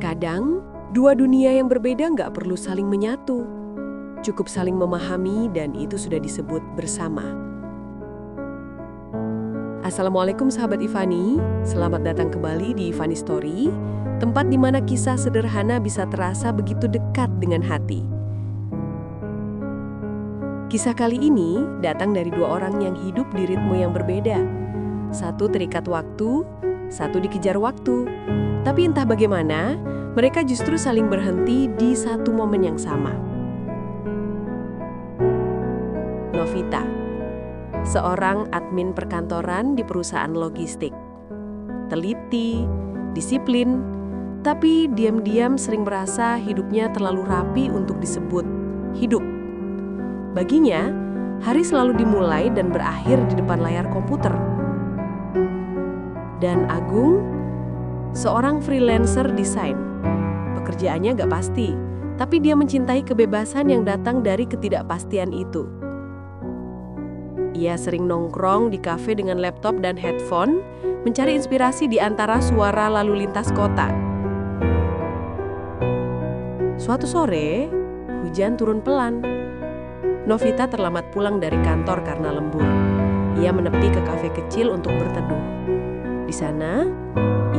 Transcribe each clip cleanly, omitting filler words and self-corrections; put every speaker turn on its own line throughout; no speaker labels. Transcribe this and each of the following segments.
Kadang, dua dunia yang berbeda nggak perlu saling menyatu. Cukup saling memahami dan itu sudah disebut bersama. Assalamualaikum sahabat Ivani, selamat datang kembali di Ivani Story, tempat di mana kisah sederhana bisa terasa begitu dekat dengan hati. Kisah kali ini datang dari dua orang yang hidup di ritme yang berbeda. Satu terikat waktu, satu dikejar waktu. Tapi entah bagaimana, mereka justru saling berhenti di satu momen yang sama. Novita, seorang admin perkantoran di perusahaan logistik. Teliti, disiplin, tapi diam-diam sering merasa hidupnya terlalu rapi untuk disebut hidup. Baginya, hari selalu dimulai dan berakhir di depan layar komputer. Dan Agung, seorang freelancer desain. Pekerjaannya gak pasti, tapi dia mencintai kebebasan yang datang dari ketidakpastian itu. Ia sering nongkrong di kafe dengan laptop dan headphone, mencari inspirasi di antara suara lalu lintas kota. Suatu sore, hujan turun pelan. Novita terlambat pulang dari kantor karena lembur. Ia menepi ke kafe kecil untuk berteduh. Di sana,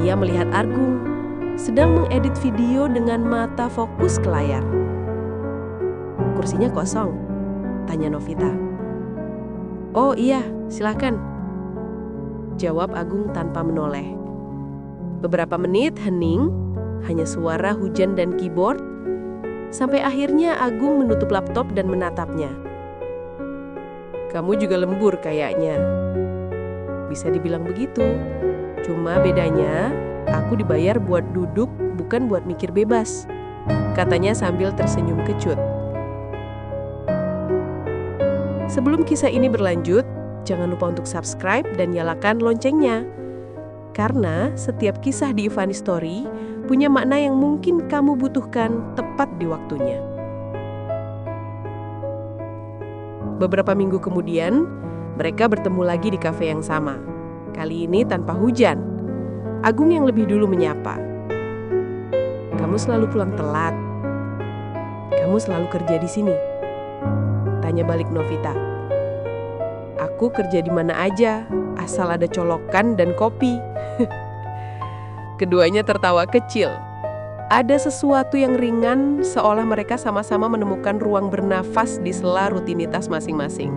ia melihat Agung sedang mengedit video dengan mata fokus ke layar. "Kursinya kosong?" tanya Novita. "Oh iya, silakan," jawab Agung tanpa menoleh. Beberapa menit hening, hanya suara hujan dan keyboard, sampai akhirnya Agung menutup laptop dan menatapnya. "Kamu juga lembur kayaknya." "Bisa dibilang begitu. Cuma bedanya, aku dibayar buat duduk, bukan buat mikir bebas," katanya sambil tersenyum kecut. Sebelum kisah ini berlanjut, jangan lupa untuk subscribe dan nyalakan loncengnya. Karena setiap kisah di Ivani Story punya makna yang mungkin kamu butuhkan tepat di waktunya. Beberapa minggu kemudian, mereka bertemu lagi di kafe yang sama. Kali ini tanpa hujan. Agung yang lebih dulu menyapa. "Kamu selalu pulang telat. Kamu selalu kerja di sini?" tanya balik Novita. "Aku kerja di mana aja, asal ada colokan dan kopi." Keduanya tertawa kecil. Ada sesuatu yang ringan, seolah mereka sama-sama menemukan ruang bernafas di sela rutinitas masing-masing.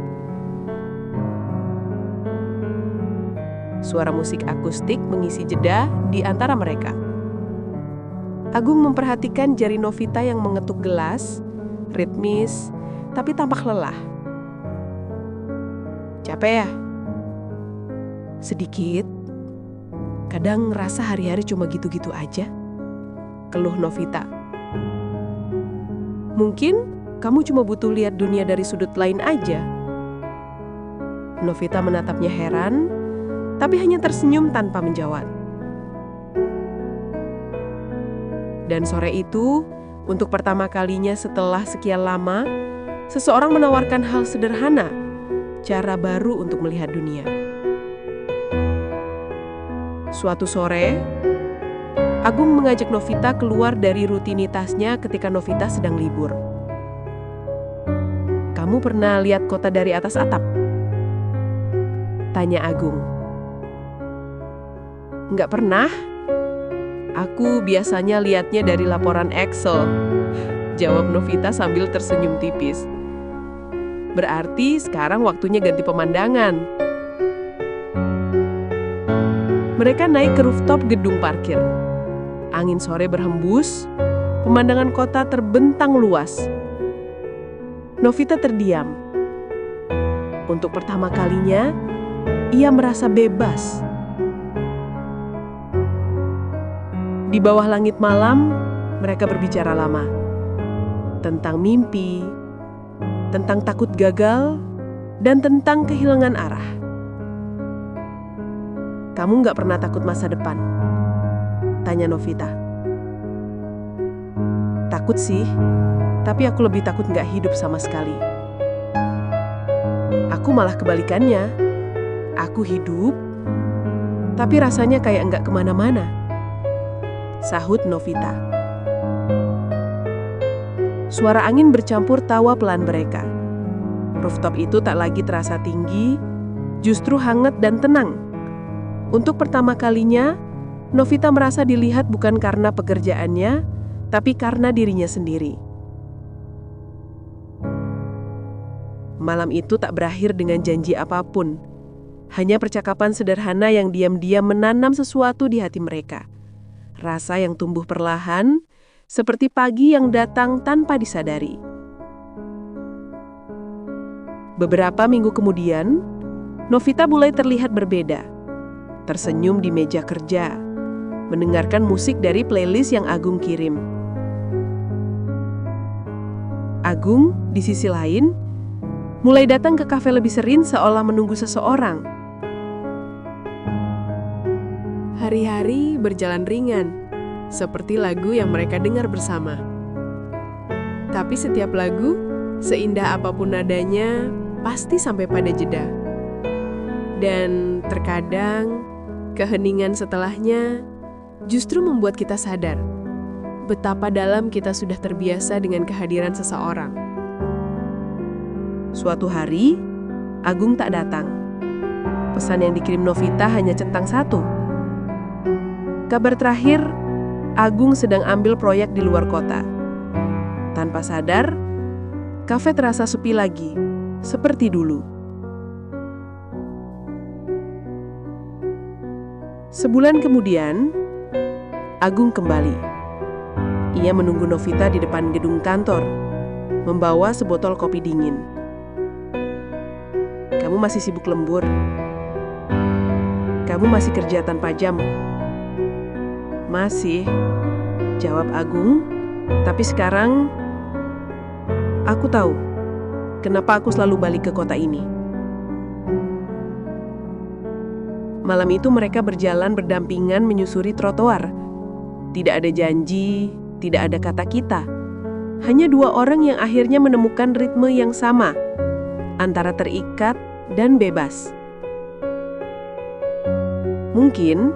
Suara musik akustik mengisi jeda di antara mereka. Agung memperhatikan jari Novita yang mengetuk gelas, ritmis, tapi tampak lelah. "Capek ya?" "Sedikit. Kadang ngerasa hari-hari cuma gitu-gitu aja," keluh Novita. "Mungkin kamu cuma butuh lihat dunia dari sudut lain aja." Novita menatapnya heran, tapi hanya tersenyum tanpa menjawab. Dan sore itu, untuk pertama kalinya setelah sekian lama, seseorang menawarkan hal sederhana, cara baru untuk melihat dunia. Suatu sore, Agung mengajak Novita keluar dari rutinitasnya ketika Novita sedang libur. "Kamu pernah lihat kota dari atas atap?" tanya Agung. "Nggak pernah. Aku biasanya lihatnya dari laporan Excel," jawab Novita sambil tersenyum tipis. "Berarti sekarang waktunya ganti pemandangan." Mereka naik ke rooftop gedung parkir. Angin sore berhembus, pemandangan kota terbentang luas. Novita terdiam. Untuk pertama kalinya, ia merasa bebas. Di bawah langit malam, mereka berbicara lama. Tentang mimpi, tentang takut gagal, dan tentang kehilangan arah. "Kamu nggak pernah takut masa depan?" tanya Novita. "Takut sih, tapi aku lebih takut nggak hidup sama sekali." "Aku malah kebalikannya. Aku hidup, tapi rasanya kayak nggak kemana-mana." sahut Novita. Suara angin bercampur tawa pelan mereka. Rooftop itu tak lagi terasa tinggi, justru hangat dan tenang. Untuk pertama kalinya, Novita merasa dilihat bukan karena pekerjaannya, tapi karena dirinya sendiri. Malam itu tak berakhir dengan janji apapun. Hanya percakapan sederhana yang diam-diam menanam sesuatu di hati mereka. Rasa yang tumbuh perlahan, seperti pagi yang datang tanpa disadari. Beberapa minggu kemudian, Novita mulai terlihat berbeda. Tersenyum di meja kerja, mendengarkan musik dari playlist yang Agung kirim. Agung, di sisi lain, mulai datang ke kafe lebih sering seolah menunggu seseorang. Hari-hari berjalan ringan, seperti lagu yang mereka dengar bersama. Tapi setiap lagu, seindah apapun nadanya, pasti sampai pada jeda. Dan terkadang, keheningan setelahnya justru membuat kita sadar betapa dalam kita sudah terbiasa dengan kehadiran seseorang. Suatu hari, Agung tak datang. Pesan yang dikirim Novita hanya centang satu. Kabar terakhir, Agung sedang ambil proyek di luar kota. Tanpa sadar, kafe terasa sepi lagi, seperti dulu. Sebulan kemudian, Agung kembali. Ia menunggu Novita di depan gedung kantor, membawa sebotol kopi dingin. Kamu masih sibuk lembur? Kamu masih kerja tanpa jam? Masih, jawab Agung. Tapi sekarang, aku tahu kenapa aku selalu balik ke kota ini. Malam itu mereka berjalan berdampingan menyusuri trotoar. Tidak ada janji, tidak ada kata kita. Hanya dua orang yang akhirnya menemukan ritme yang sama, antara terikat dan bebas. Mungkin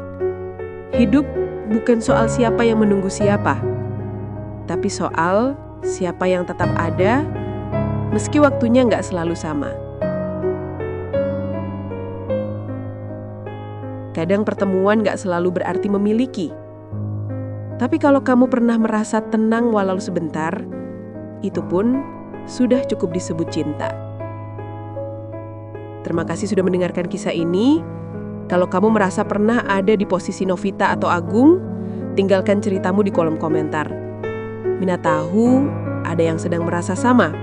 hidup bukan soal siapa yang menunggu siapa, tapi soal siapa yang tetap ada, meski waktunya nggak selalu sama. Kadang pertemuan nggak selalu berarti memiliki. Tapi kalau kamu pernah merasa tenang walau sebentar, itu pun sudah cukup disebut cinta. Terima kasih sudah mendengarkan kisah ini. Kalau kamu merasa pernah ada di posisi Novita atau Agung, tinggalkan ceritamu di kolom komentar. Mina tahu ada yang sedang merasa sama.